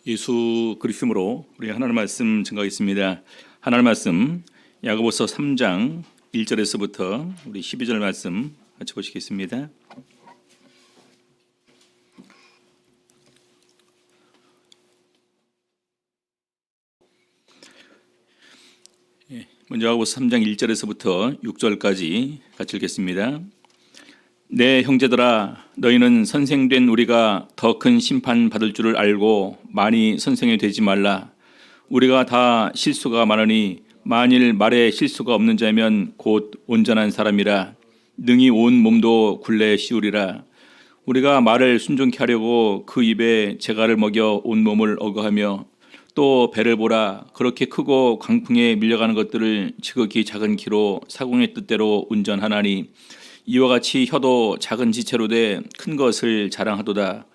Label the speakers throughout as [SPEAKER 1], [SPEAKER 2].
[SPEAKER 1] 예수 그리스도로 우리 하나님 말씀 증거하겠습니다. 하나님 말씀 야고보서 3장 1절에서부터 우리 12절 말씀 같이 보시겠습니다. 먼저 야고보서 3장 1절에서부터 6절까지 같이 읽겠습니다. 내 형제들아, 너희는 선생된 우리가 더 큰 심판 받을 줄을 알고 많이 선생이 되지 말라. 우리가 다 실수가 많으니 만일 말에 실수가 없는 자면 곧 온전한 사람이라 능히 온 몸도 굴레 씌우리라. 우리가 말을 순종케 하려고 그 입에 재갈을 먹여 온 몸을 어거하며 또 배를 보라. 그렇게 크고 광풍에 밀려가는 것들을 지극히 작은 키로 사공의 뜻대로 운전하나니 이와 같이 혀도 작은 지체로 돼 큰 것을 자랑하도다.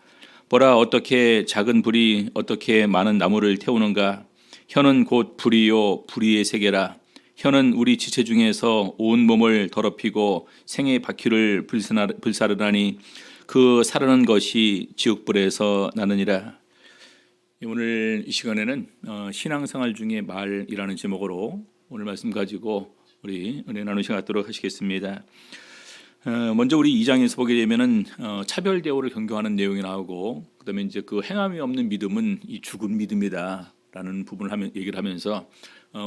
[SPEAKER 1] 보라, 어떻게 작은 불이 어떻게 많은 나무를 태우는가. 혀는 곧 불이요 불의의 세계라. 혀는 우리 지체 중에서 온 몸을 더럽히고 생의 바퀴를 불사르나니 그 사르는 것이 지옥불에서 나느니라. 오늘 이 시간에는 신앙생활 중에 말이라는 제목으로 오늘 말씀 가지고 우리 은혜 나누시 갖도록 하시겠습니다. 먼저 우리 2장에서 보게 되면은 차별 대우를 경고하는 내용이 나오고, 그다음에 이제 그 행함이 없는 믿음은 이 죽은 믿음이다라는 부분을 얘기를 하면서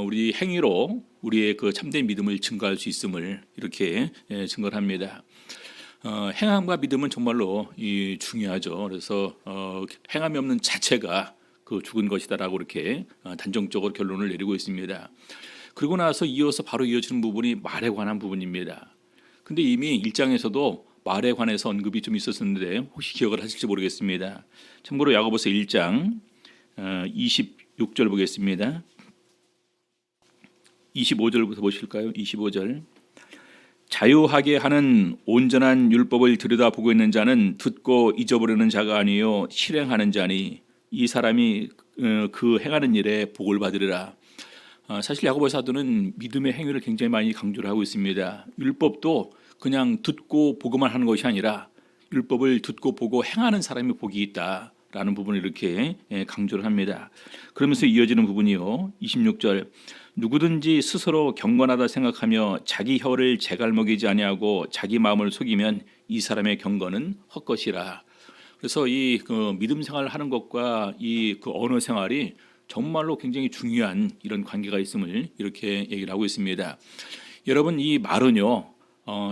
[SPEAKER 1] 우리 행위로 우리의 그 참된 믿음을 증거할 수 있음을 이렇게 증거를 합니다. 행함과 믿음은 정말로 중요하죠. 그래서 행함이 없는 자체가 그 죽은 것이다라고 이렇게 단정적으로 결론을 내리고 있습니다. 그리고 나서 이어서 바로 이어지는 부분이 말에 관한 부분입니다. 근데 이미 1장에서도 말에 관해서 언급이 좀 있었는데 혹시 기억을 하실지 모르겠습니다. 참고로 야고보서 1장 26절 보겠습니다. 25절부터 보실까요? 25절. 자유하게 하는 온전한 율법을 들여다보고 있는 자는 듣고 잊어버리는 자가 아니요 실행하는 자니 이 사람이 그 행하는 일에 복을 받으리라. 사실 야고보 사도는 믿음의 행위를 굉장히 많이 강조를 하고 있습니다. 율법도 그냥 듣고 보고만 하는 것이 아니라 율법을 듣고 보고 행하는 사람이 복이 있다라는 부분을 이렇게 강조를 합니다. 그러면서 이어지는 부분이요. 26절. 누구든지 스스로 경건하다 생각하며 자기 혀를 재갈먹이지 아니하고 자기 마음을 속이면 이 사람의 경건은 헛것이라. 그래서 그 믿음 생활을 하는 것과 그 언어 생활이 정말로 굉장히 중요한 이런 관계가 있음을 이렇게 얘기를 하고 있습니다. 여러분, 이 말은요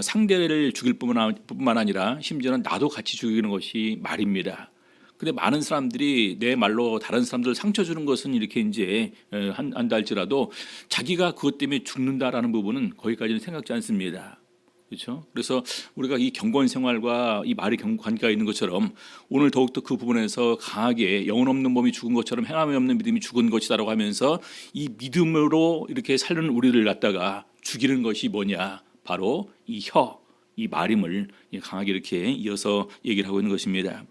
[SPEAKER 1] 상대를 죽일 뿐만 아니라 심지어는 나도 같이 죽이는 것이 말입니다. 근데 많은 사람들이 내 말로 다른 사람들 상처 주는 것은 이렇게 이제 한다 할지라도 자기가 그것 때문에 죽는다라는 부분은 거기까지는 생각지 않습니다. 그렇죠? 그래서 우리가 이 경건 생활과 이 말이 관계가 있는 것처럼 오늘 더욱더 그 부분에서 강하게 영혼 없는 몸이 죽은 것처럼 행함이 없는 믿음이 죽은 것이다라고 하면서 이 믿음으로 이렇게 살는 우리를 갖다가 죽이는 것이 뭐냐? 바로 이 말임을 강하게 이렇게 이어서 얘기를 하고 있는 것입니다.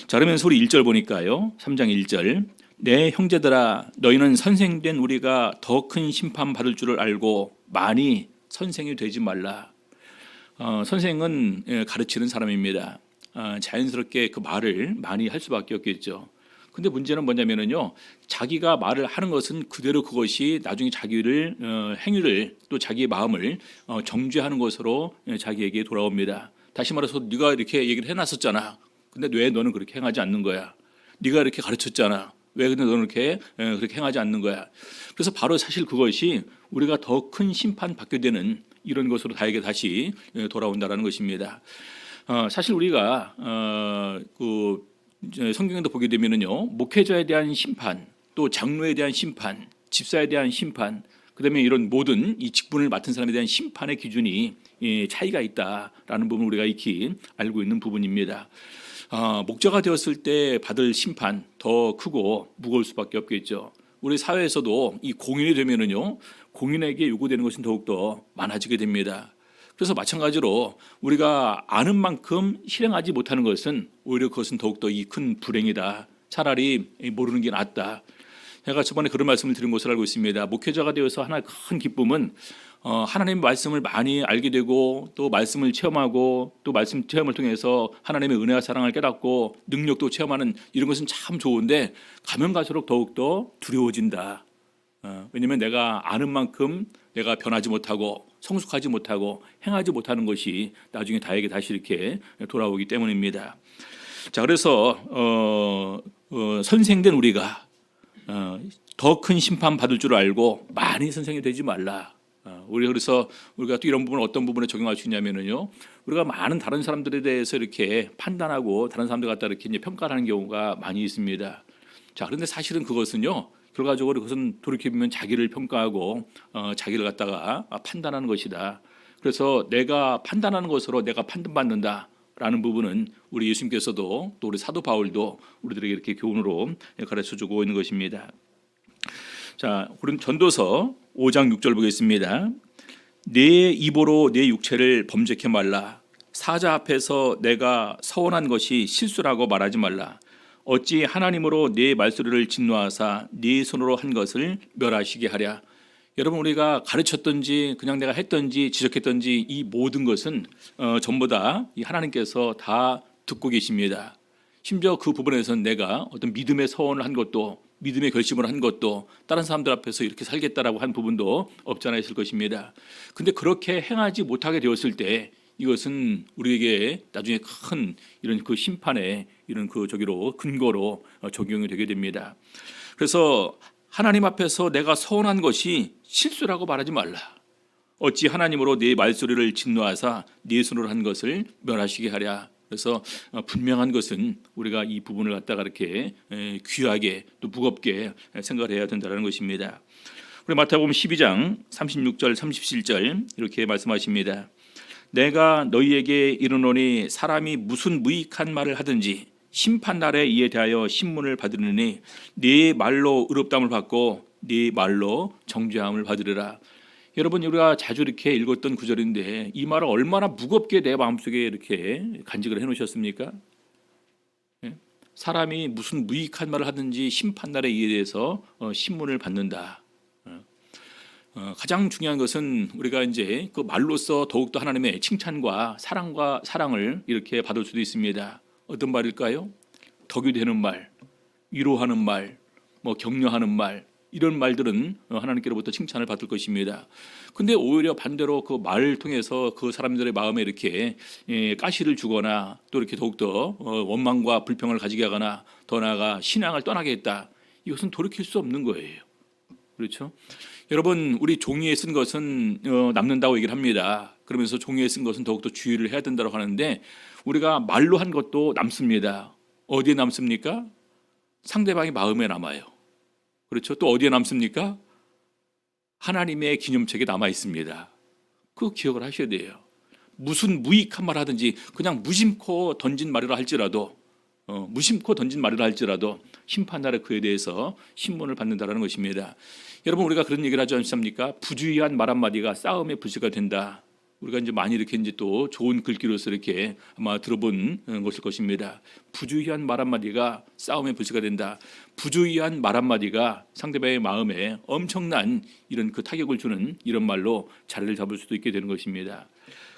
[SPEAKER 1] 자, 그러면서 우리 1절 보니까요. 3장 1절. 내 형제들아, 너희는 선생된 우리가 더 큰 심판 받을 줄을 알고 많이 선생이 되지 말라. 선생은 가르치는 사람입니다. 자연스럽게 그 말을 많이 할 수밖에 없겠죠. 근데 문제는 뭐냐면은요, 자기가 말을 하는 것은 그대로 그것이 나중에 자기를 행위를 또 자기의 마음을 정죄하는 것으로 자기에게 돌아옵니다. 다시 말해서 네가 이렇게 얘기를 해놨었잖아. 근데 왜 너는 그렇게 행하지 않는 거야? 네가 이렇게 가르쳤잖아. 왜 근데 너는 그렇게 행하지 않는 거야? 그래서 바로 사실 그것이 우리가 더 큰 심판 받게 되는 이런 것으로 나에게 다시 돌아온다라는 것입니다. 사실 우리가 성경에도 보게 되면은요, 목회자에 대한 심판, 또 장로에 대한 심판, 집사에 대한 심판, 그다음에 이런 모든 이 직분을 맡은 사람에 대한 심판의 기준이 차이가 있다라는 부분을 우리가 익히 알고 있는 부분입니다. 목자가 되었을 때 받을 심판 더 크고 무거울 수밖에 없겠죠. 우리 사회에서도 이 공인이 되면은요, 공인에게 요구되는 것은 더욱더 많아지게 됩니다. 그래서 마찬가지로 우리가 아는 만큼 실행하지 못하는 것은 오히려 그것은 더욱더 이 큰 불행이다. 차라리 모르는 게 낫다. 제가 저번에 그런 말씀을 드린 것을 알고 있습니다. 목회자가 되어서 하나의 큰 기쁨은 하나님의 말씀을 많이 알게 되고 또 말씀을 체험하고 또 말씀 체험을 통해서 하나님의 은혜와 사랑을 깨닫고 능력도 체험하는 이런 것은 참 좋은데 가면 갈수록 더욱더 두려워진다. 왜냐하면 내가 아는 만큼 내가 변하지 못하고 성숙하지 못하고 행하지 못하는 것이 나중에 나에게 다시 이렇게 돌아오기 때문입니다. 자, 그래서 선생된 우리가 더 큰 심판 받을 줄 알고 많이 선생이 되지 말라. 그래서 우리가 또 이런 부분을 어떤 부분에 적용할 수 있냐면요, 우리가 많은 다른 사람들에 대해서 이렇게 판단하고 다른 사람들 갖다 이렇게 이제 평가를 하는 경우가 많이 있습니다. 자, 그런데 사실은 그것은요, 결과적으로 그것은 돌이켜보면 자기를 평가하고 자기를 갖다가 판단하는 것이다. 그래서 내가 판단하는 것으로 내가 판단받는다라는 부분은 우리 예수님께서도 또 우리 사도 바울도 우리들에게 이렇게 교훈으로 가르쳐주고 있는 것입니다. 자, 우리 전도서 5장 6절 보겠습니다. 내 입으로 내 육체를 범죄케 말라. 사자 앞에서 내가 서원한 것이 실수라고 말하지 말라. 어찌 하나님으로 내 말소리를 진노하사 네 손으로 한 것을 멸하시게 하랴. 여러분, 우리가 가르쳤든지 그냥 내가 했든지 지적했든지 이 모든 것은 전부 다 이 하나님께서 다 듣고 계십니다. 심지어 그 부분에서는 내가 어떤 믿음의 서원을 한 것도 믿음의 결심을 한 것도 다른 사람들 앞에서 이렇게 살겠다라고 한 부분도 없지 않아 있을 것입니다. 근데 그렇게 행하지 못하게 되었을 때 이것은 우리에게 나중에 큰 이런 그 심판의 이런 그 저기로 근거로 적용이 되게 됩니다. 그래서 하나님 앞에서 내가 서원한 것이 실수라고 말하지 말라. 어찌 하나님으로 네 말소리를 진노하사 네 손으로 한 것을 멸하시게 하랴. 그래서 분명한 것은 우리가 이 부분을 갖다가 이렇게 귀하게 또 무겁게 생각을 해야 된다는 것입니다. 우리 마태복음 12장 36절 37절 이렇게 말씀하십니다. 내가 너희에게 이르노니 사람이 무슨 무익한 말을 하든지 심판날에 이에 대하여 신문을 받으느니 네 말로 의롭다함을 받고 네 말로 정죄함을 받으리라. 여러분, 우리가 자주 이렇게 읽었던 구절인데 이 말을 얼마나 무겁게 내 마음속에 이렇게 간직을 해놓으셨습니까? 사람이 무슨 무익한 말을 하든지 심판날에 이에 대해서 신문을 받는다. 가장 중요한 것은 우리가 이제 그 말로써 더욱더 하나님의 칭찬과 사랑을 이렇게 받을 수도 있습니다. 어떤 말일까요? 덕이 되는 말, 위로하는 말, 격려하는 말, 이런 말들은 하나님께로부터 칭찬을 받을 것입니다. 근데 오히려 반대로 그 말을 통해서 그 사람들의 마음에 이렇게 가시를 주거나 또 이렇게 더욱더 원망과 불평을 가지게 하거나 더 나아가 신앙을 떠나게 했다. 이것은 돌이킬 수 없는 거예요. 그렇죠? 여러분, 우리 종이에 쓴 것은 남는다고 얘기를 합니다. 그러면서 종이에 쓴 것은 더욱더 주의를 해야 된다고 하는데 우리가 말로 한 것도 남습니다. 어디에 남습니까? 상대방의 마음에 남아요. 그렇죠? 또 어디에 남습니까? 하나님의 기념책에 남아 있습니다. 그거 기억을 하셔야 돼요. 무슨 무익한 말 하든지 그냥 무심코 던진 말이라 할지라도 심판날에 그에 대해서 신문을 받는다라는 것입니다. 여러분, 우리가 그런 얘기를 하지 않습니까? 부주의한 말 한마디가 싸움의 불씨가 된다. 우리가 이제 많이 이렇게 이제 또 좋은 글귀로서 이렇게 아마 들어본 것일 것입니다. 부주의한 말 한마디가 싸움의 불씨가 된다. 부주의한 말 한마디가 상대방의 마음에 엄청난 이런 그 타격을 주는 이런 말로 자리를 잡을 수도 있게 되는 것입니다.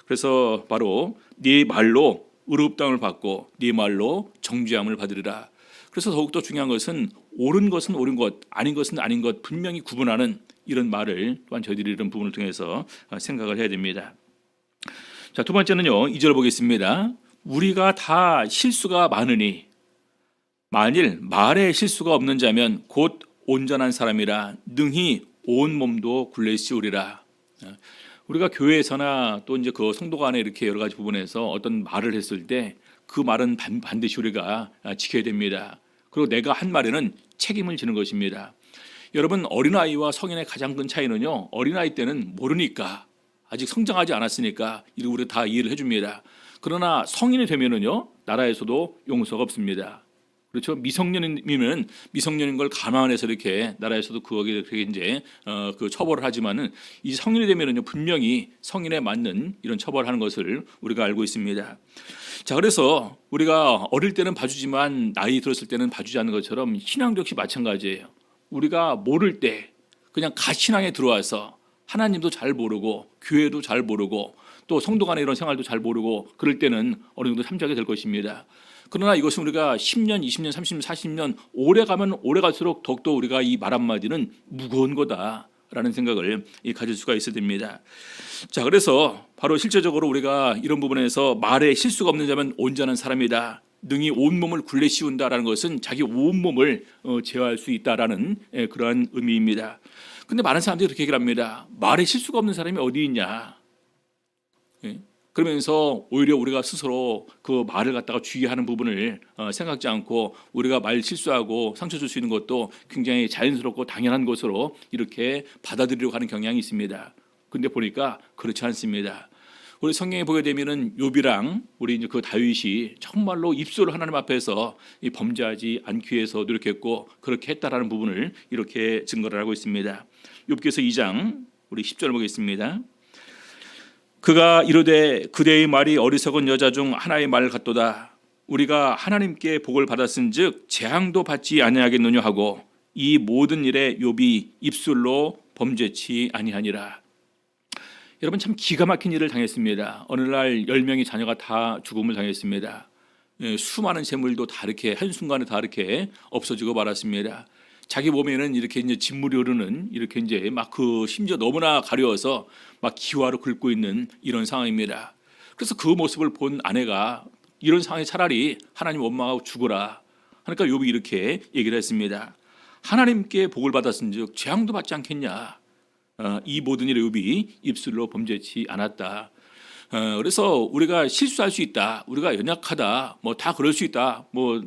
[SPEAKER 1] 그래서 바로 네 말로 의롭다함을 받고 네 말로 정죄함을 받으리라. 그래서 더욱더 중요한 것은 옳은 것은 옳은 것, 아닌 것은 아닌 것 분명히 구분하는 이런 말을 또한 저희들이 이런 부분을 통해서 생각을 해야 됩니다. 자, 두 번째는요, 2절 보겠습니다. 우리가 다 실수가 많으니 만일 말에 실수가 없는 자면 곧 온전한 사람이라 능히 온 몸도 굴레시우리라. 우리가 교회에서나 또 이제 그 성도 간에 이렇게 여러 가지 부분에서 어떤 말을 했을 때 그 말은 반드시 우리가 지켜야 됩니다. 그리고 내가 한 말에는 책임을 지는 것입니다. 여러분, 어린아이와 성인의 가장 큰 차이는요, 어린아이 때는 모르니까 아직 성장하지 않았으니까 이거 우리가 다 이해를 해줍니다. 그러나 성인이 되면은요, 나라에서도 용서가 없습니다. 그렇죠? 미성년이면 미성년인 걸 감안해서 이렇게 나라에서도 그거에 이제 그 처벌을 하지만은 이 성인이 되면은요, 분명히 성인에 맞는 이런 처벌하는 것을 우리가 알고 있습니다. 자, 그래서 우리가 어릴 때는 봐주지만 나이 들었을 때는 봐주지 않는 것처럼 신앙도 역시 마찬가지예요. 우리가 모를 때 그냥 갓신앙에 들어와서 하나님도 잘 모르고 교회도 잘 모르고 또 성도 간의 이런 생활도 잘 모르고 그럴 때는 어느 정도 참작이 될 것입니다. 그러나 이것은 우리가 10년, 20년, 30년, 40년 오래 가면 오래 갈수록 더욱더 우리가 이 말 한마디는 무거운 거다라는 생각을 가질 수가 있어야 됩니다. 자, 그래서 바로 실제적으로 우리가 이런 부분에서 말에 실수가 없는 자면 온전한 사람이다. 능히 온몸을 굴레 씌운다라는 것은 자기 온몸을 제어할 수 있다라는 그러한 의미입니다. 근데 많은 사람들이 그렇게 얘기를 합니다. 말에 실수가 없는 사람이 어디 있냐. 그러면서 오히려 우리가 스스로 그 말을 갖다가 주의하는 부분을 생각지 않고 우리가 말 실수하고 상처 줄 수 있는 것도 굉장히 자연스럽고 당연한 것으로 이렇게 받아들이려고 하는 경향이 있습니다. 근데 보니까 그렇지 않습니다. 우리 성경에 보게 되면은 욥이랑 우리 이제 그 다윗이 정말로 입술을 하나님 앞에서 범죄하지 않기 위해서 노력했고 그렇게 했다라는 부분을 이렇게 증거를 하고 있습니다. 욥기서 2장 우리 10절 보겠습니다. 그가 이르되 그대의 말이 어리석은 여자 중 하나의 말 같도다. 우리가 하나님께 복을 받았은즉 재앙도 받지 아니하겠느냐 하고 이 모든 일에 욥이 입술로 범죄치 아니하니라. 여러분 참 기가 막힌 일을 당했습니다. 어느 날 10명의 자녀가 다 죽음을 당했습니다. 수많은 재물도 다 이렇게 한순간에 다 이렇게 없어지고 말았습니다. 자기 몸에는 이렇게 이제 진물이 흐르는 이렇게 이제 막 그 심지어 너무나 가려워서 막 기와로 긁고 있는 이런 상황입니다. 그래서 그 모습을 본 아내가 이런 상황에 차라리 하나님 원망하고 죽어라. 그러니까 욥이 이렇게 얘기를 했습니다. 하나님께 복을 받았은즉 재앙도 받지 않겠냐. 이 모든 일에 욥이 입술로 범죄치 않았다. 그래서 우리가 실수할 수 있다. 우리가 연약하다. 뭐 다 그럴 수 있다. 뭐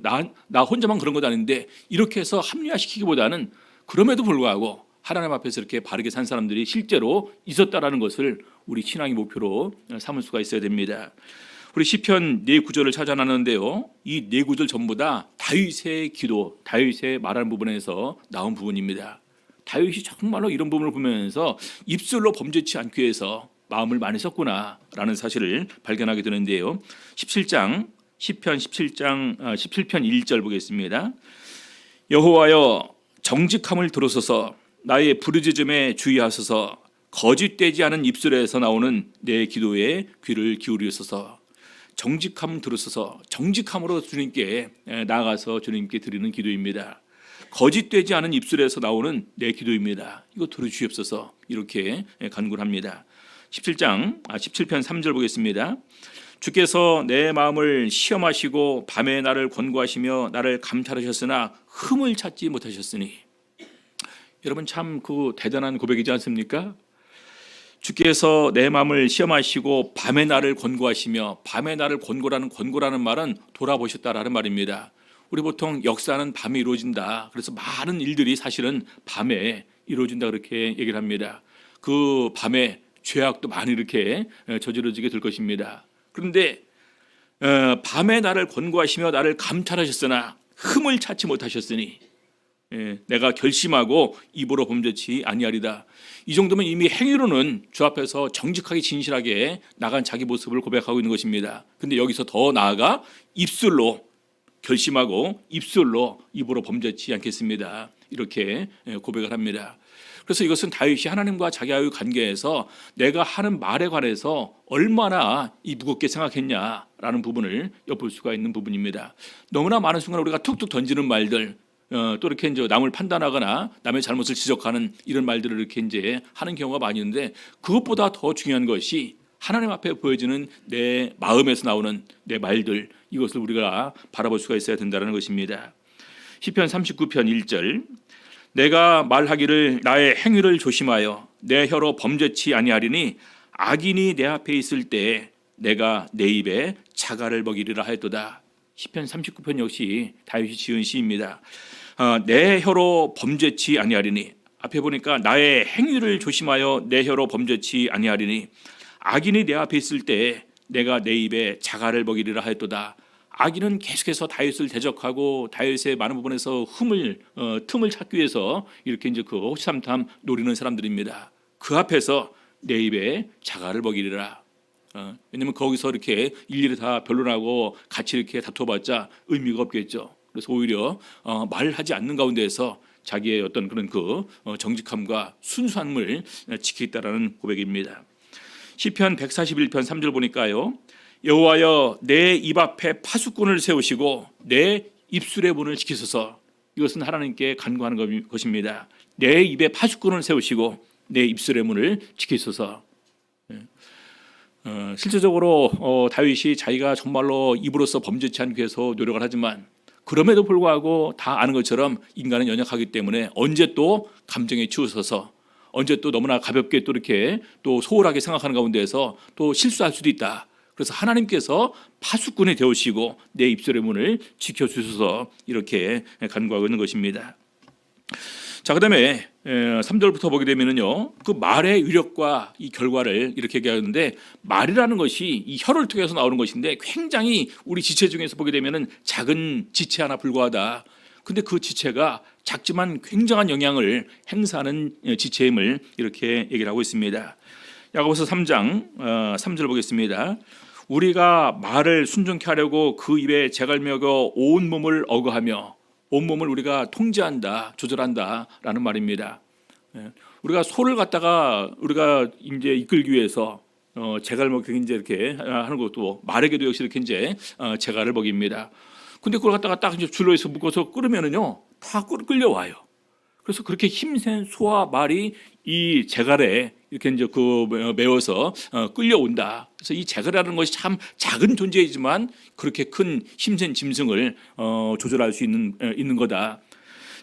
[SPEAKER 1] 나 혼자만 그런 것도 아닌데 이렇게 해서 합리화시키기보다는 그럼에도 불구하고 하나님 앞에서 이렇게 바르게 산 사람들이 실제로 있었다라는 것을 우리 신앙의 목표로 삼을 수가 있어야 됩니다. 우리 시편 4구절을 찾아놨는데요. 이 4구절 전부 다 다윗의 기도, 다윗의 말하는 부분에서 나온 부분입니다. 다윗이 정말로 이런 부분을 보면서 입술로 범죄치 않기 위해서 마음을 많이 썼구나라는 사실을 발견하게 되는데요. 17장 시편 17편 1절 보겠습니다. 여호와여 정직함을 들으소서 나의 부르짖음에 주의하소서 거짓되지 않은 입술에서 나오는 내 기도에 귀를 기울이소서. 정직함을 들으소서. 정직함으로 주님께 나아가서 주님께 드리는 기도입니다. 거짓되지 않은 입술에서 나오는 내 기도입니다. 이거 들어주시옵소서. 이렇게 간구합니다. 17편 3절 보겠습니다. 주께서 내 마음을 시험하시고 밤에 나를 권고하시며 나를 감찰하셨으나 흠을 찾지 못하셨으니. 여러분 참 그 대단한 고백이지 않습니까? 주께서 내 마음을 시험하시고 밤에 나를 권고하시며, 밤에 나를 권고라는 말은 돌아보셨다라는 말입니다. 우리 보통 역사는 밤에 이루어진다. 그래서 많은 일들이 사실은 밤에 이루어진다 그렇게 얘기를 합니다. 그 밤에 죄악도 많이 이렇게 저지러지게 될 것입니다. 그런데 밤에 나를 권고하시며 나를 감찰하셨으나 흠을 찾지 못하셨으니 내가 결심하고 입으로 범죄치 아니하리다. 이 정도면 이미 행위로는 주 앞에서 정직하게 진실하게 나간 자기 모습을 고백하고 있는 것입니다. 근데 여기서 더 나아가 입술로 결심하고 입술로 입으로 범죄치 않겠습니다. 이렇게 고백을 합니다. 그래서 이것은 다윗이 하나님과 자기와의 관계에서 내가 하는 말에 관해서 얼마나 이 무겁게 생각했냐라는 부분을 엿볼 수가 있는 부분입니다. 너무나 많은 순간 우리가 툭툭 던지는 말들, 또 이렇게 이제 남을 판단하거나 남의 잘못을 지적하는 이런 말들을 이렇게 이제 하는 경우가 많이 있는데, 그것보다 더 중요한 것이 하나님 앞에 보여지는 내 마음에서 나오는 내 말들, 이것을 우리가 바라볼 수가 있어야 된다는 것입니다. 시편 39편 1절 내가 말하기를 나의 행위를 조심하여 내 혀로 범죄치 아니하리니 악인이 내 앞에 있을 때 내가 내 입에 자갈을 먹이리라 하였도다. 시편 39편 역시 다윗이 지은 시입니다. 내 혀로 범죄치 아니하리니, 앞에 보니까 나의 행위를 조심하여 내 혀로 범죄치 아니하리니 악인이 내 앞에 있을 때 내가 내 입에 자갈을 먹이리라 하였도다. 악인은 계속해서 다윗을 대적하고 다윗의 많은 부분에서 틈을 찾기 위해서 이렇게 이제 그 호시탐탐 노리는 사람들입니다. 그 앞에서 내 입에 자갈을 먹이리라. 왜냐하면 거기서 이렇게 일일이 다 변론하고 같이 이렇게 다퉈봤자 의미가 없겠죠. 그래서 오히려 말하지 않는 가운데에서 자기의 어떤 그런 정직함과 순수함을 지키겠다라는 고백입니다. 시편 141편 3절 보니까요. 여호와여 내 입 앞에 파수꾼을 세우시고 내 입술의 문을 지키소서. 이것은 하나님께 간구하는 것입니다. 내 입에 파수꾼을 세우시고 내 입술의 문을 지키소서. 실제적으로 다윗이 자기가 정말로 입으로서 범죄치 않기 위해서 노력을 하지만 그럼에도 불구하고 다 아는 것처럼 인간은 연약하기 때문에 언제 또 감정에 치우쳐서 언제 또 너무나 가볍게 또 이렇게 또 소홀하게 생각하는 가운데에서 또 실수할 수도 있다. 그래서 하나님께서 파수꾼이 되오시고 내 입술의 문을 지켜주셔서 이렇게 간구하고 있는 것입니다. 자, 그다음에 3절부터 보게 되면은요, 그 말의 위력과 이 결과를 이렇게 얘기하는데, 말이라는 것이 이 혀를 통해서 나오는 것인데 굉장히 우리 지체 중에서 보게 되면은 작은 지체 하나 불과하다. 근데 그 지체가 작지만 굉장한 영향을 행사하는 지체임을 이렇게 얘기를 하고 있습니다. 야고보서 3장 3절 보겠습니다. 우리가 말을 순종케 하려고 그 입에 재갈 먹여 온 몸을 어거하며, 온몸을 우리가 통제한다, 조절한다라는 말입니다. 우리가 소를 갖다가 우리가 이제 이끌기 위해서 재갈 먹여 이제 이렇게 하는 것도 말에게도 역시 이렇게 이제 재갈을 먹입니다. 근데 그걸 갖다가 딱 이제 줄로에서 묶어서 끓으면은요 다 끌려와요. 그래서 그렇게 힘센 소와 말이 이 재갈에 이렇게 이제 매워서 끌려온다. 그래서 이 재갈이라는 것이 참 작은 존재이지만 그렇게 큰 힘센 짐승을 조절할 수 있는 거다.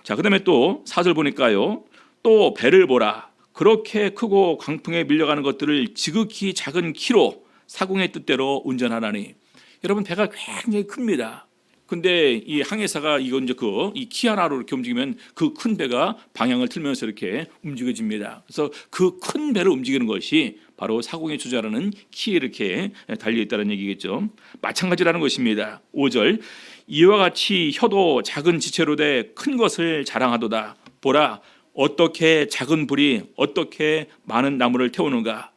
[SPEAKER 1] 자, 그다음에 또 4절 보니까요. 또 배를 보라. 그렇게 크고 강풍에 밀려가는 것들을 지극히 작은 키로 사공의 뜻대로 운전하라니. 여러분, 배가 굉장히 큽니다. 근데 이 항해사가 이건 이제 이 키 하나로 이렇게 움직이면 그 큰 배가 방향을 틀면서 이렇게 움직여집니다. 그래서 그 큰 배를 움직이는 것이 바로 사공에 조절하는 키에 이렇게 달려 있다는 얘기겠죠. 마찬가지라는 것입니다. 5절 이와 같이 혀도 작은 지체로 돼 큰 것을 자랑하도다. 보라 어떻게 작은 불이 어떻게 많은 나무를 태우는가.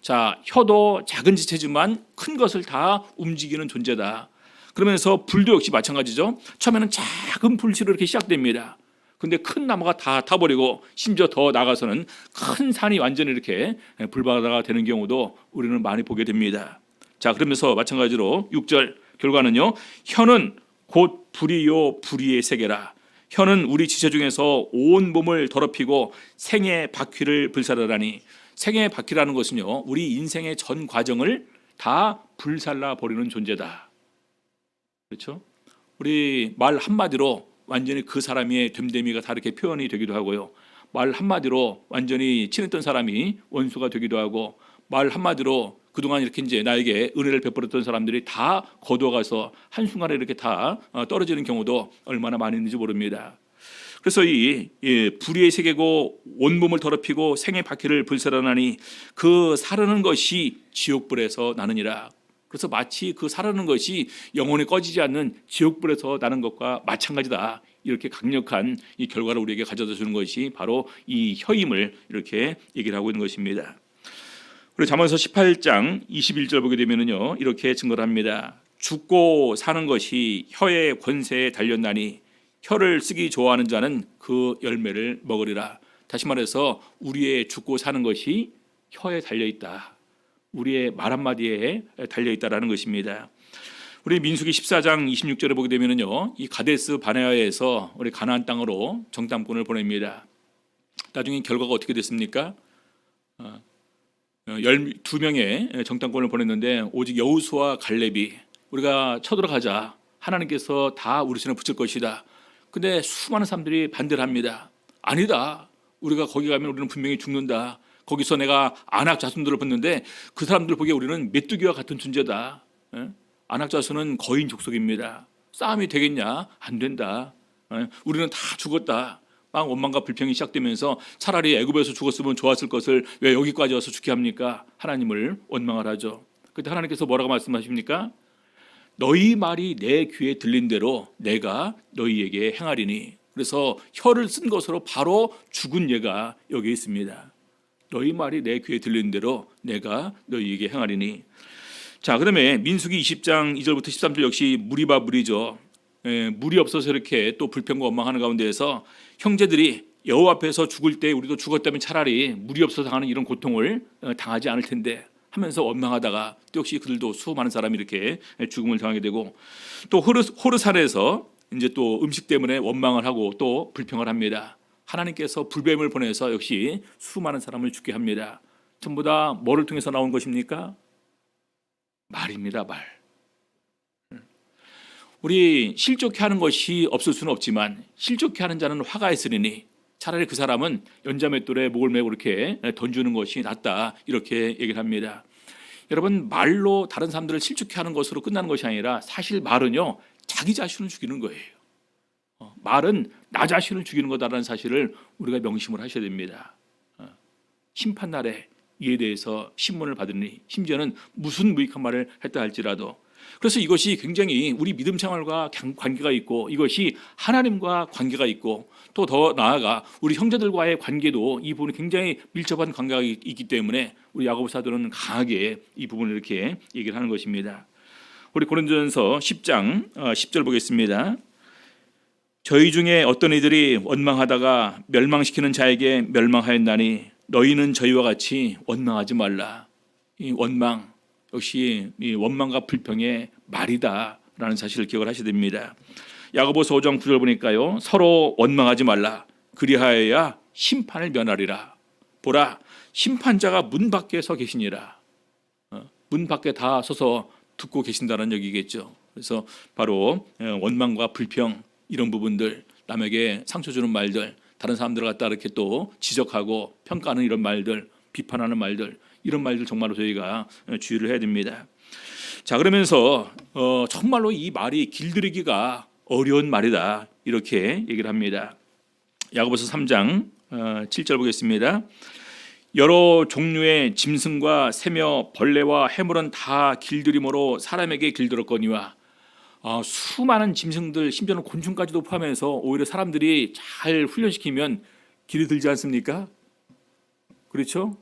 [SPEAKER 1] 자, 혀도 작은 지체지만 큰 것을 다 움직이는 존재다. 그러면서 불도 역시 마찬가지죠. 처음에는 작은 불씨로 이렇게 시작됩니다. 근데 큰 나무가 다 타버리고 심지어 더 나가서는 큰 산이 완전히 이렇게 불바다가 되는 경우도 우리는 많이 보게 됩니다. 자, 그러면서 마찬가지로 6절 결과는요. 혀는 곧 불이요 불의의 세계라. 혀는 우리 지체 중에서 온 몸을 더럽히고 생의 바퀴를 불살라라니. 생의 바퀴라는 것은요. 우리 인생의 전 과정을 다 불살라 버리는 존재다. 그렇죠? 우리 말 한마디로 완전히 그 사람의 됨됨이가 다 이렇게 표현이 되기도 하고요. 말 한마디로 완전히 친했던 사람이 원수가 되기도 하고, 말 한마디로 그동안 이렇게 이제 나에게 은혜를 베풀었던 사람들이 다 거둬가서 한순간에 이렇게 다 떨어지는 경우도 얼마나 많이 있는지 모릅니다. 그래서 이 불의의 세계고 온몸을 더럽히고 생의 바퀴를 불살라나니 그 사르는 것이 지옥불에서 나느니라. 그래서 마치 그 사르는 것이 영혼에 꺼지지 않는 지옥불에서 나는 것과 마찬가지다. 이렇게 강력한 이 결과를 우리에게 가져다 주는 것이 바로 이 혀임을 이렇게 얘기를 하고 있는 것입니다. 그리고 잠언서 18장 21절 보게 되면은요 이렇게 증거를 합니다. 죽고 사는 것이 혀의 권세에 달렸나니 혀를 쓰기 좋아하는 자는 그 열매를 먹으리라. 다시 말해서 우리의 죽고 사는 것이 혀에 달려 있다. 우리의 말 한마디에 달려있다라는 것입니다. 우리 민수기 14장 26절에 보게 되면은요, 이 가데스 바네아에서 우리 가나안 땅으로 정탐꾼을 보냅니다. 나중에 결과가 어떻게 됐습니까? 12명의 정탐꾼을 보냈는데 오직 여호수아 갈렙이 우리가 쳐들어가자. 하나님께서 다 우리 손에 붙일 것이다. 근데 수많은 사람들이 반대를 합니다. 아니다. 우리가 거기 가면 우리는 분명히 죽는다. 거기서 내가 안악 자손들을 봤는데 그 사람들 보기에 우리는 메뚜기와 같은 존재다. 안악 자손은 거인 족속입니다. 싸움이 되겠냐? 안 된다. 우리는 다 죽었다. 막 원망과 불평이 시작되면서 차라리 애굽에서 죽었으면 좋았을 것을 왜 여기까지 와서 죽게 합니까? 하나님을 원망을 하죠. 그때 하나님께서 뭐라고 말씀하십니까? 너희 말이 내 귀에 들린 대로 내가 너희에게 행하리니. 그래서 혀를 쓴 것으로 바로 죽은 예가 여기 있습니다. 너희 말이 내 귀에 들리는 대로 내가 너희에게 행하리니. 자, 그다음에 민수기 20장 2절부터 13절 역시 무리바 무리죠. 물이 없어서 이렇게 또 불평과 원망하는 가운데에서 형제들이 여호와 앞에서 죽을 때 우리도 죽었다면 차라리 물이 없어서 당하는 이런 고통을 당하지 않을 텐데 하면서 원망하다가 또 역시 그들도 수많은 사람이 이렇게 죽음을 당하게 되고, 또 호르산에서 이제 또 음식 때문에 원망을 하고 또 불평을 합니다. 하나님께서 불뱀을 보내서 역시 수많은 사람을 죽게 합니다. 전부 다 뭐를 통해서 나온 것입니까? 말입니다. 말. 우리 실족해 하는 것이 없을 수는 없지만 실족해 하는 자는 화가 있으리니 차라리 그 사람은 연자맷돌에 목을 메고 이렇게 던지는 것이 낫다, 이렇게 얘기를 합니다. 여러분, 말로 다른 사람들을 실족해 하는 것으로 끝나는 것이 아니라 사실 말은요, 자기 자신을 죽이는 거예요. 말은 나 자신을 죽이는 거다라는 사실을 우리가 명심을 하셔야 됩니다. 심판날에 이에 대해서 신문을 받으니 심지어는 무슨 무익한 말을 했다 할지라도. 그래서 이것이 굉장히 우리 믿음 생활과 관계가 있고, 이것이 하나님과 관계가 있고, 또 더 나아가 우리 형제들과의 관계도 이 부분이 굉장히 밀접한 관계가 있기 때문에 우리 야고보 사도는 강하게 이 부분을 이렇게 얘기를 하는 것입니다. 우리 고린도전서 10장 10절 보겠습니다. 저희 중에 어떤 이들이 원망하다가 멸망시키는 자에게 멸망하였나니 너희는 저희와 같이 원망하지 말라. 이 원망 역시 이 원망과 불평의 말이다라는 사실을 기억을 하셔야 됩니다. 야고보서 5장 9절 보니까요, 서로 원망하지 말라. 그리하여야 심판을 면하리라. 보라, 심판자가 문 밖에 서 계시니라. 문 밖에 다 서서 듣고 계신다는 얘기겠죠. 그래서 바로 원망과 불평, 이런 부분들, 남에게 상처 주는 말들, 다른 사람들을 갖다 이렇게 또 지적하고 평가하는 이런 말들, 비판하는 말들, 이런 말들 정말로 저희가 주의를 해야 됩니다. 자, 그러면서 정말로 이 말이 길들이기가 어려운 말이다, 이렇게 얘기를 합니다. 야고보서 3장 7절 보겠습니다. 여러 종류의 짐승과 새며 벌레와 해물은 다 길들임으로 사람에게 길들었거니와. 수많은 짐승들, 심지어는 곤충까지도 포함해서 오히려 사람들이 잘 훈련시키면 길이 들지 않습니까? 그렇죠?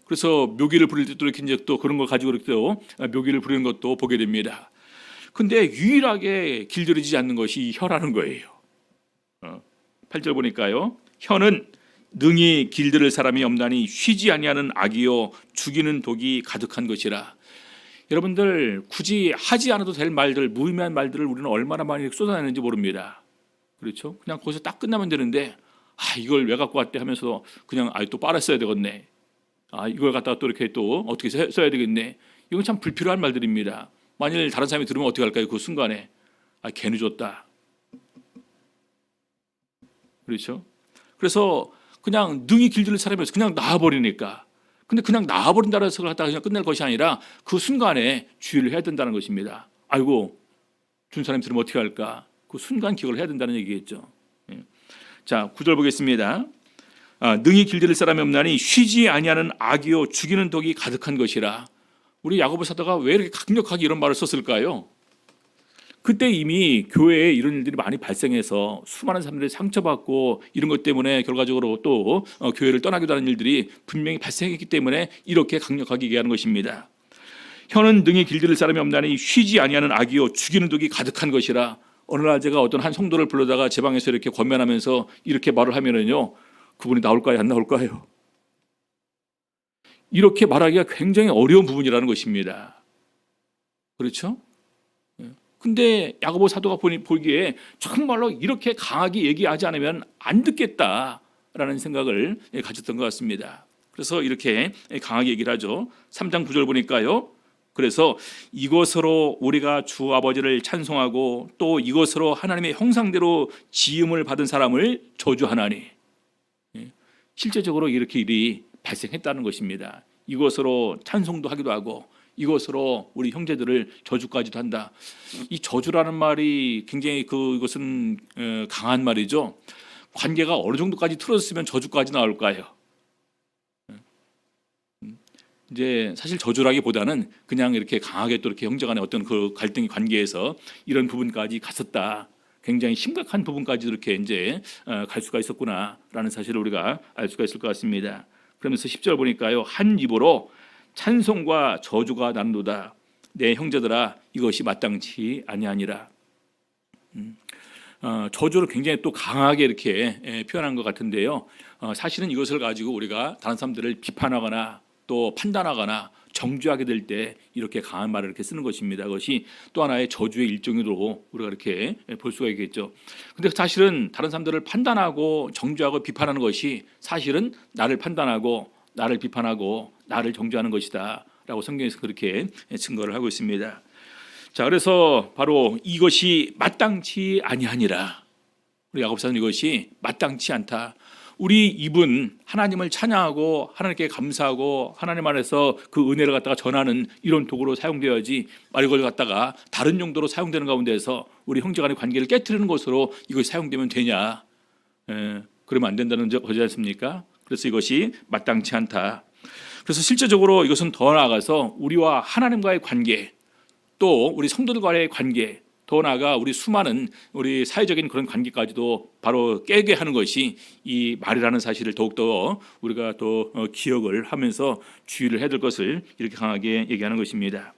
[SPEAKER 1] 그래서 묘기를 부릴 때 또 이렇게 이제 또 그런 걸 가지고 이렇게 또 묘기를 부리는 것도 보게 됩니다. 근데 유일하게 길들이지 않는 것이 혀라는 거예요. 8절 보니까요, 혀는 능히 길들일 사람이 없나니 쉬지 아니하는 악이요 죽이는 독이 가득한 것이라. 여러분들, 굳이 하지 않아도 될 말들, 무의미한 말들을 우리는 얼마나 많이 쏟아내는지 모릅니다. 그렇죠? 그냥 거기서 딱 끝나면 되는데, 이걸 왜 갖고 왔대 하면서 그냥 또 빨았어야 되겠네. 이걸 갖다가 또 이렇게 또 어떻게 써야 되겠네. 이건 참 불필요한 말들입니다. 만일 다른 사람이 들으면 어떻게 할까요? 그 순간에 걔 늦었다. 그렇죠? 그래서 그냥 능히 길들일 사람이 없어. 그냥 나와버리니까. 근데 그냥 나와버린다는 해서 갖다가 그냥 끝낼 것이 아니라 그 순간에 주의를 해야 된다는 것입니다. 아이고, 준 사람이 들으면 어떻게 할까? 그 순간 기억을 해야 된다는 얘기겠죠. 자, 9절 보겠습니다. 능히 길들일 사람이 없나니 쉬지 아니하는 악이요 죽이는 독이 가득한 것이라. 우리 야고보 사도가 왜 이렇게 강력하게 이런 말을 썼을까요? 그때 이미 교회에 이런 일들이 많이 발생해서 수많은 사람들이 상처받고 이런 것 때문에 결과적으로 또 교회를 떠나기도 하는 일들이 분명히 발생했기 때문에 이렇게 강력하게 얘기하는 것입니다. 혀는 능히 길들일 사람이 없나니 쉬지 아니하는 악이요 죽이는 독이 가득한 것이라. 어느 날 제가 어떤 한 성도를 불러다가 제 방에서 이렇게 권면하면서 이렇게 말을 하면은요, 그분이 나올까요, 안 나올까요? 이렇게 말하기가 굉장히 어려운 부분이라는 것입니다. 그렇죠? 근데 야고보 사도가 보기에 정말로 이렇게 강하게 얘기하지 않으면 안 듣겠다라는 생각을 가졌던 것 같습니다. 그래서 이렇게 강하게 얘기를 하죠. 3장 9절 보니까요, 그래서 이것으로 우리가 주 아버지를 찬송하고 또 이것으로 하나님의 형상대로 지음을 받은 사람을 저주하나니. 실제적으로 이렇게 일이 발생했다는 것입니다. 이것으로 찬송도 하기도 하고 이것으로 우리 형제들을 저주까지도 한다. 이 저주라는 말이 굉장히 이것은 강한 말이죠. 관계가 어느 정도까지 틀어졌으면 저주까지 나올까요? 이제 사실 저주라기보다는 그냥 이렇게 강하게 또 이렇게 형제간의 어떤 그 갈등의 관계에서 이런 부분까지 갔었다. 굉장히 심각한 부분까지 이렇게 이제 갈 수가 있었구나라는 사실을 우리가 알 수가 있을 것 같습니다. 그러면서 10절 보니까요, 한 입으로 찬송과 저주가 나누도다. 내 형제들아, 이것이 마땅치 아니하니라. 저주를 굉장히 또 강하게 이렇게 표현한 것 같은데요. 사실은 이것을 가지고 우리가 다른 사람들을 비판하거나 또 판단하거나 정죄하게 될 때 이렇게 강한 말을 이렇게 쓰는 것입니다. 그것이 또 하나의 저주의 일종으로 우리가 이렇게 볼 수가 있겠죠. 근데 사실은 다른 사람들을 판단하고 정죄하고 비판하는 것이 사실은 나를 판단하고 나를 비판하고 나를 정죄하는 것이다라고 성경에서 그렇게 증거를 하고 있습니다. 자, 그래서 바로 이것이 마땅치 아니하니라. 우리 야고보서는 이것이 마땅치 않다. 우리 입은 하나님을 찬양하고 하나님께 감사하고 하나님 안에서 그 은혜를 갖다가 전하는 이런 도구로 사용되어야지, 이걸 갖다가 다른 용도로 사용되는 가운데서 우리 형제 간의 관계를 깨트리는 것으로 이것이 사용되면 되냐? 그러면 안 된다는 거지 않습니까? 그래서 이것이 마땅치 않다. 그래서 실제적으로 이것은 더 나아가서 우리와 하나님과의 관계, 또 우리 성도들과의 관계, 더 나아가 우리 수많은 우리 사회적인 그런 관계까지도 바로 깨게 하는 것이 이 말이라는 사실을 더욱더 우리가 또 기억을 하면서 주의를 해야 될 것을 이렇게 강하게 얘기하는 것입니다.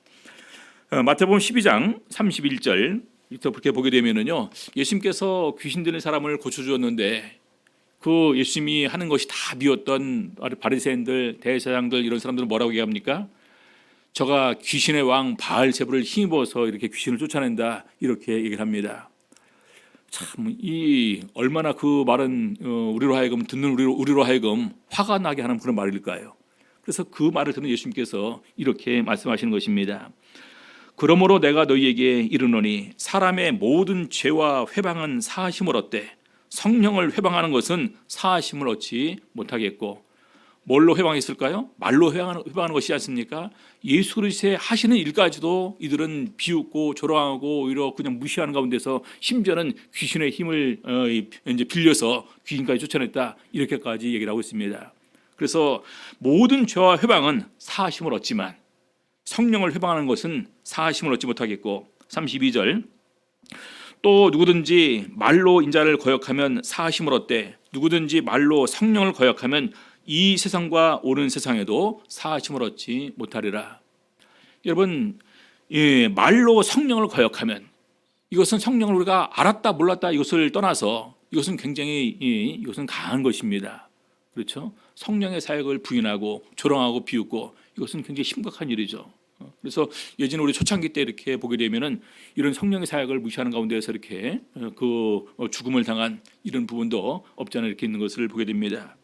[SPEAKER 1] 마태복음 12장 31절 이렇게 보게 되면은요, 예수님께서 귀신 들린 사람을 고쳐주었는데 그 예수님이 하는 것이 다 미웠던 바리새인들, 대제사장들 이런 사람들은 뭐라고 얘기합니까? 저가 귀신의 왕 바알세불을 힘입어서 이렇게 귀신을 쫓아낸다, 이렇게 얘기를 합니다. 참, 이 얼마나 그 말은 우리로 하여금 듣는 우리로 하여금 화가 나게 하는 그런 말일까요? 그래서 그 말을 듣는 예수님께서 이렇게 말씀하시는 것입니다. 그러므로 내가 너희에게 이르노니 사람의 모든 죄와 회방은 사하심을 얻되 성령을 회방하는 것은 사하심을 얻지 못하겠고, 뭘로 회방했을까요? 말로 회방하는 것이지 않습니까? 예수 그리스도의 하시는 일까지도 이들은 비웃고 조롱하고 오히려 그냥 무시하는 가운데서 심지어는 귀신의 힘을 이제 빌려서 귀신까지 쫓아냈다, 이렇게까지 얘기를 하고 있습니다. 그래서 모든 죄와 회방은 사하심을 얻지만 성령을 회방하는 것은 사하심을 얻지 못하겠고, 32절 또 누구든지 말로 인자를 거역하면 사하심을 얻되 누구든지 말로 성령을 거역하면 이 세상과 오는 세상에도 사하심을 얻지 못하리라. 여러분, 말로 성령을 거역하면 이것은 성령을 우리가 알았다 몰랐다 이것을 떠나서 이것은 굉장히 이것은 강한 것입니다. 그렇죠? 성령의 사역을 부인하고 조롱하고 비웃고 이것은 굉장히 심각한 일이죠. 그래서 예전에 우리 초창기 때 이렇게 보게 되면은 이런 성령의 사역을 무시하는 가운데에서 이렇게 그 죽음을 당한 이런 부분도 없지 않아 이렇게 있는 것을 보게 됩니다.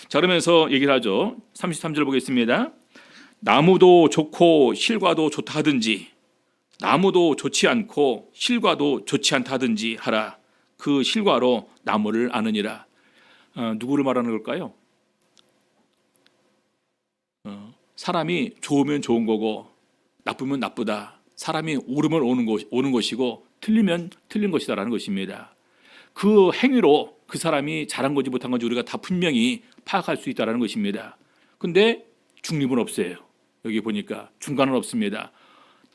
[SPEAKER 1] 자, 그러면서 얘기를 하죠. 33절 보겠습니다. 나무도 좋고 실과도 좋다 하든지 나무도 좋지 않고 실과도 좋지 않다 하든지 하라. 그 실과로 나무를 아느니라. 누구를 말하는 걸까요? 사람이 좋으면 좋은 거고 나쁘면 나쁘다. 사람이 오르면 오는 것이고 틀리면 틀린 것이다라는 것입니다. 그 행위로 그 사람이 잘한 건지 못한 건지 우리가 다 분명히 파악할 수 있다는 것입니다. 근데 중립은 없어요. 여기 보니까 중간은 없습니다.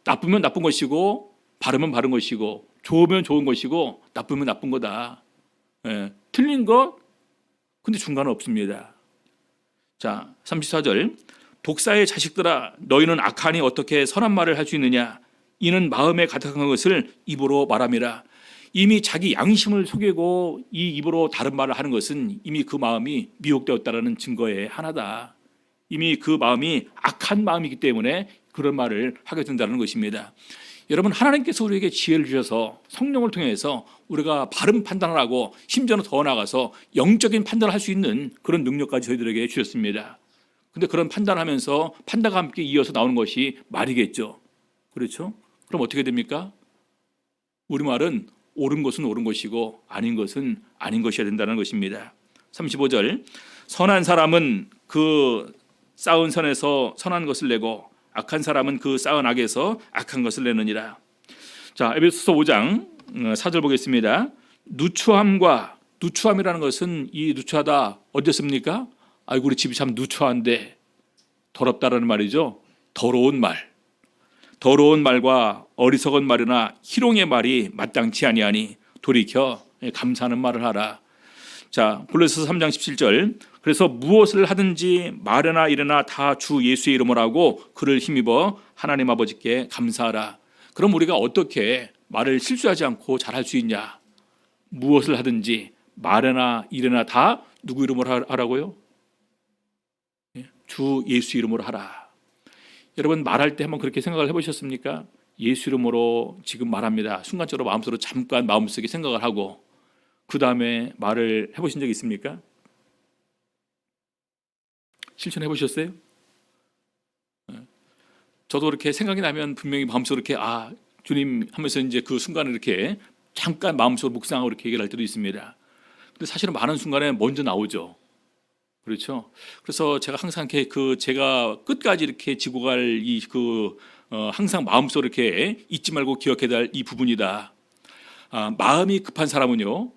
[SPEAKER 1] 나쁘면 나쁜 것이고 바르면 바른 것이고 좋으면 좋은 것이고 나쁘면 나쁜 거다. 틀린 것 근데 중간은 없습니다. 자, 34절 독사의 자식들아 너희는 악하니 어떻게 선한 말을 할 수 있느냐? 이는 마음에 가득한 것을 입으로 말함이라. 이미 자기 양심을 속이고 이 입으로 다른 말을 하는 것은 이미 그 마음이 미혹되었다는 증거의 하나다. 이미 그 마음이 악한 마음이기 때문에 그런 말을 하게 된다는 것입니다. 여러분, 하나님께서 우리에게 지혜를 주셔서 성령을 통해서 우리가 바른 판단을 하고 심지어는 더 나아가서 영적인 판단을 할 수 있는 그런 능력까지 저희들에게 주셨습니다. 근데 그런 판단하면서 판단과 함께 이어서 나오는 것이 말이겠죠. 그렇죠? 그럼 어떻게 됩니까? 우리 말은 옳은 것은 옳은 것이고 아닌 것은 아닌 것이어야 된다는 것입니다. 35절 선한 사람은 그 쌓은 선에서 선한 것을 내고 악한 사람은 그 쌓은 악에서 악한 것을 내느니라. 자, 에베소서 5장 4절 보겠습니다. 누추함이라는 것은 이 누추하다 어땠습니까? 아이고 우리 집이 참 누추한데 더럽다라는 말이죠. 더러운 말과 어리석은 말이나 희롱의 말이 마땅치 아니하니 돌이켜 감사하는 말을 하라. 자, 골로새서 3장 17절 그래서 무엇을 하든지 말이나 일이나 다 주 예수의 이름으로 하고 그를 힘입어 하나님 아버지께 감사하라. 그럼 우리가 어떻게 말을 실수하지 않고 잘할 수 있냐? 무엇을 하든지 말이나 일이나 다 누구 이름으로 하라고요? 주 예수 이름으로 하라. 여러분 말할 때 한번 그렇게 생각을 해보셨습니까? 예수 이름으로 지금 말합니다. 순간적으로 마음속으로 잠깐 마음속에 생각을 하고 그 다음에 말을 해보신 적 있습니까? 실천해 보셨어요? 저도 그렇게 생각이 나면 분명히 마음속으로 이렇게 주님 하면서 이제 그 순간을 이렇게 잠깐 마음속으로 묵상하고 이렇게 얘기를 할 때도 있습니다. 근데 사실은 많은 순간에 먼저 나오죠. 그렇죠. 그래서 제가 항상 이렇게 제가 끝까지 이렇게 지고 갈 항상 마음속으로 이렇게 잊지 말고 기억해야 될 이 부분이다. 마음이 급한 사람은요,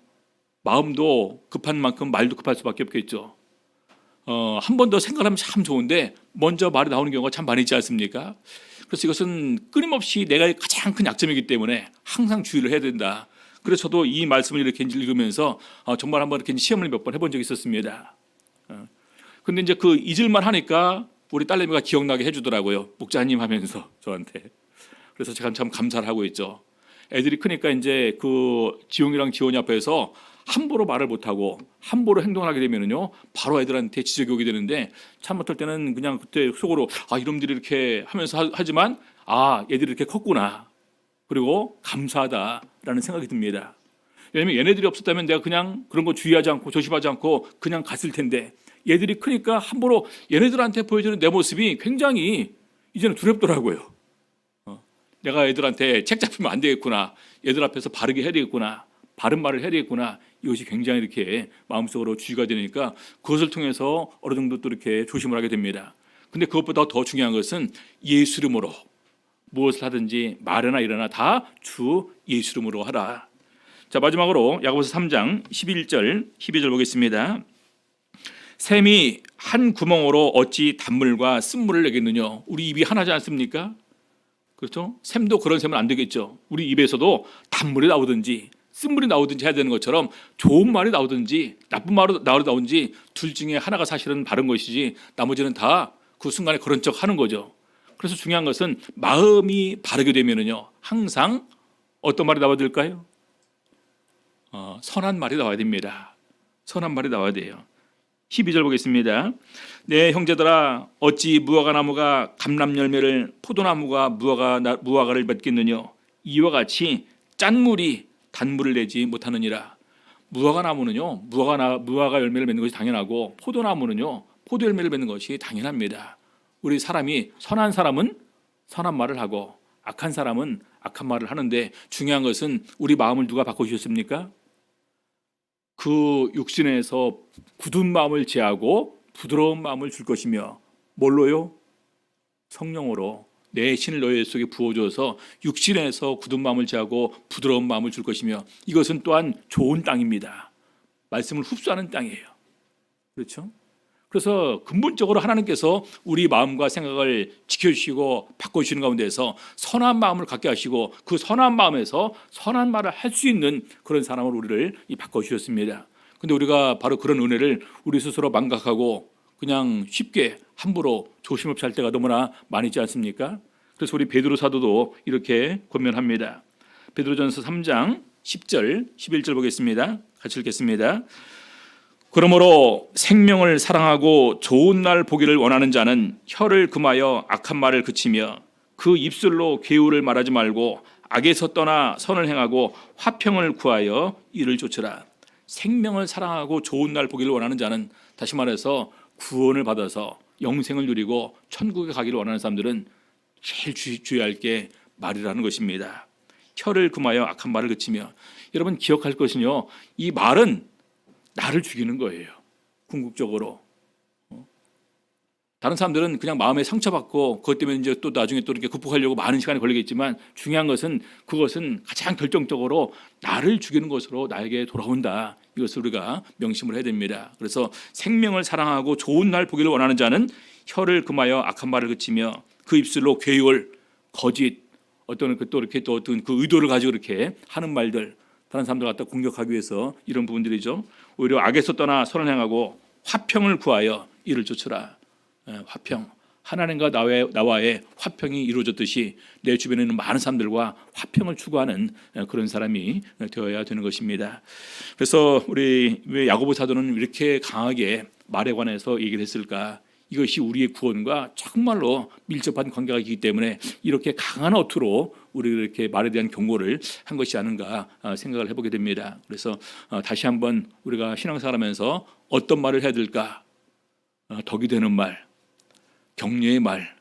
[SPEAKER 1] 마음도 급한 만큼 말도 급할 수밖에 없겠죠. 한 번 더 생각하면 참 좋은데 먼저 말이 나오는 경우가 참 많이 있지 않습니까? 그래서 이것은 끊임없이 내가 가장 큰 약점이기 때문에 항상 주의를 해야 된다. 그래서 저도 이 말씀을 이렇게 읽으면서 정말 한번 이렇게 시험을 몇 번 해본 적이 있었습니다. 근데 이제 그 잊을만 하니까 우리 딸내미가 기억나게 해주더라고요. 목자님 하면서 저한테. 그래서 제가 참 감사를 하고 있죠. 애들이 크니까 이제 그 지용이랑 지원이 앞에서 함부로 말을 못하고 함부로 행동을 하게 되면은요, 바로 애들한테 지적이 오게 되는데 참 못할 때는 그냥 그때 속으로 이놈들이 이렇게 하면서 하지만 얘들이 이렇게 컸구나. 그리고 감사하다라는 생각이 듭니다. 왜냐하면 얘네들이 없었다면 내가 그냥 그런 거 주의하지 않고 조심하지 않고 그냥 갔을 텐데 얘들이 크니까 함부로 얘네들한테 보여주는 내 모습이 굉장히 이제는 두렵더라고요. 내가 애들한테 책 잡히면 안 되겠구나. 얘들 앞에서 바르게 해야 되겠구나. 바른 말을 해야 되겠구나. 이것이 굉장히 이렇게 마음속으로 주의가 되니까 그것을 통해서 어느 정도 또 이렇게 조심을 하게 됩니다. 근데 그것보다 더 중요한 것은 예수 이름으로 무엇을 하든지 말이나 일이나 다 주 예수 이름으로 하라. 자, 마지막으로 야고보서 3장 11절 12절 보겠습니다. 샘이 한 구멍으로 어찌 단물과 쓴물을 내겠느냐. 우리 입이 하나지 않습니까? 그렇죠? 샘도 그런 샘은 안 되겠죠. 우리 입에서도 단물이 나오든지 쓴물이 나오든지 해야 되는 것처럼 좋은 말이 나오든지 나쁜 말이 나오든지 둘 중에 하나가 사실은 바른 것이지 나머지는 다 그 순간에 그런 척 하는 거죠. 그래서 중요한 것은 마음이 바르게 되면은요, 항상 어떤 말이 나와야 될까요? 선한 말이 나와야 됩니다. 선한 말이 나와야 돼요. 12절 보겠습니다. 네, 형제들아, 어찌 무화과 나무가 감람 열매를 포도나무가 무화과를 맺겠느냐. 이와 같이 짠물이 단물을 내지 못하느니라. 무화과 나무는요, 무화과 열매를 맺는 것이 당연하고 포도나무는요, 포도 열매를 맺는 것이 당연합니다. 우리 사람이 선한 사람은 선한 말을 하고 악한 사람은 악한 말을 하는데 중요한 것은 우리 마음을 누가 바꿔주셨습니까? 그 육신에서 굳은 마음을 제하고 부드러운 마음을 줄 것이며 뭘로요? 성령으로 내 신을 너희 속에 부어줘서 육신에서 굳은 마음을 제하고 부드러운 마음을 줄 것이며 이것은 또한 좋은 땅입니다. 말씀을 흡수하는 땅이에요. 그렇죠? 그래서 근본적으로 하나님께서 우리 마음과 생각을 지켜주시고 바꿔주시는 가운데서 선한 마음을 갖게 하시고 그 선한 마음에서 선한 말을 할 수 있는 그런 사람으로 우리를 바꿔주셨습니다. 근데 우리가 바로 그런 은혜를 우리 스스로 망각하고 그냥 쉽게 함부로 조심 없이 할 때가 너무나 많이 있지 않습니까? 그래서 우리 베드로 사도도 이렇게 권면합니다. 베드로전서 3장 10절 11절 보겠습니다. 같이 읽겠습니다. 그러므로 생명을 사랑하고 좋은 날 보기를 원하는 자는 혀를 금하여 악한 말을 그치며 그 입술로 괴우를 말하지 말고 악에서 떠나 선을 행하고 화평을 구하여 이를 쫓으라. 생명을 사랑하고 좋은 날 보기를 원하는 자는, 다시 말해서 구원을 받아서 영생을 누리고 천국에 가기를 원하는 사람들은 제일 주의할 게 말이라는 것입니다. 혀를 금하여 악한 말을 그치며, 여러분 기억할 것은요, 이 말은 나를 죽이는 거예요. 궁극적으로. 다른 사람들은 그냥 마음에 상처받고 그것 때문에 이제 또 나중에 또 이렇게 극복하려고 많은 시간이 걸리겠지만 중요한 것은 그것은 가장 결정적으로 나를 죽이는 것으로 나에게 돌아온다. 이것을 우리가 명심을 해야 됩니다. 그래서 생명을 사랑하고 좋은 날 보기를 원하는 자는 혀를 금하여 악한 말을 그치며 그 입술로 괴율, 거짓, 어떤 또 이렇게 또 어떤 그 의도를 가지고 이렇게 하는 말들, 다른 사람들 갖다 공격하기 위해서 이런 부분들이죠. 오히려 악에서 떠나 선을 행하고 화평을 구하여 이를 쫓으라. 화평, 하나님과 나와의 화평이 이루어졌듯이 내 주변에 있는 많은 사람들과 화평을 추구하는 그런 사람이 되어야 되는 것입니다. 그래서 우리 왜 야고보 사도는 이렇게 강하게 말에 관해서 얘기를 했을까? 이것이 우리의 구원과 정말로 밀접한 관계가 있기 때문에 이렇게 강한 어투로 우리가 이렇게 말에 대한 경고를 한 것이 아닌가 생각을 해보게 됩니다. 그래서 다시 한번 우리가 신앙생활하면서 어떤 말을 해야 될까? 덕이 되는 말, 격려의 말,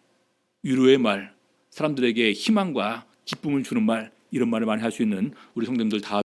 [SPEAKER 1] 위로의 말, 사람들에게 희망과 기쁨을 주는 말, 이런 말을 많이 할 수 있는 우리 성도님들 다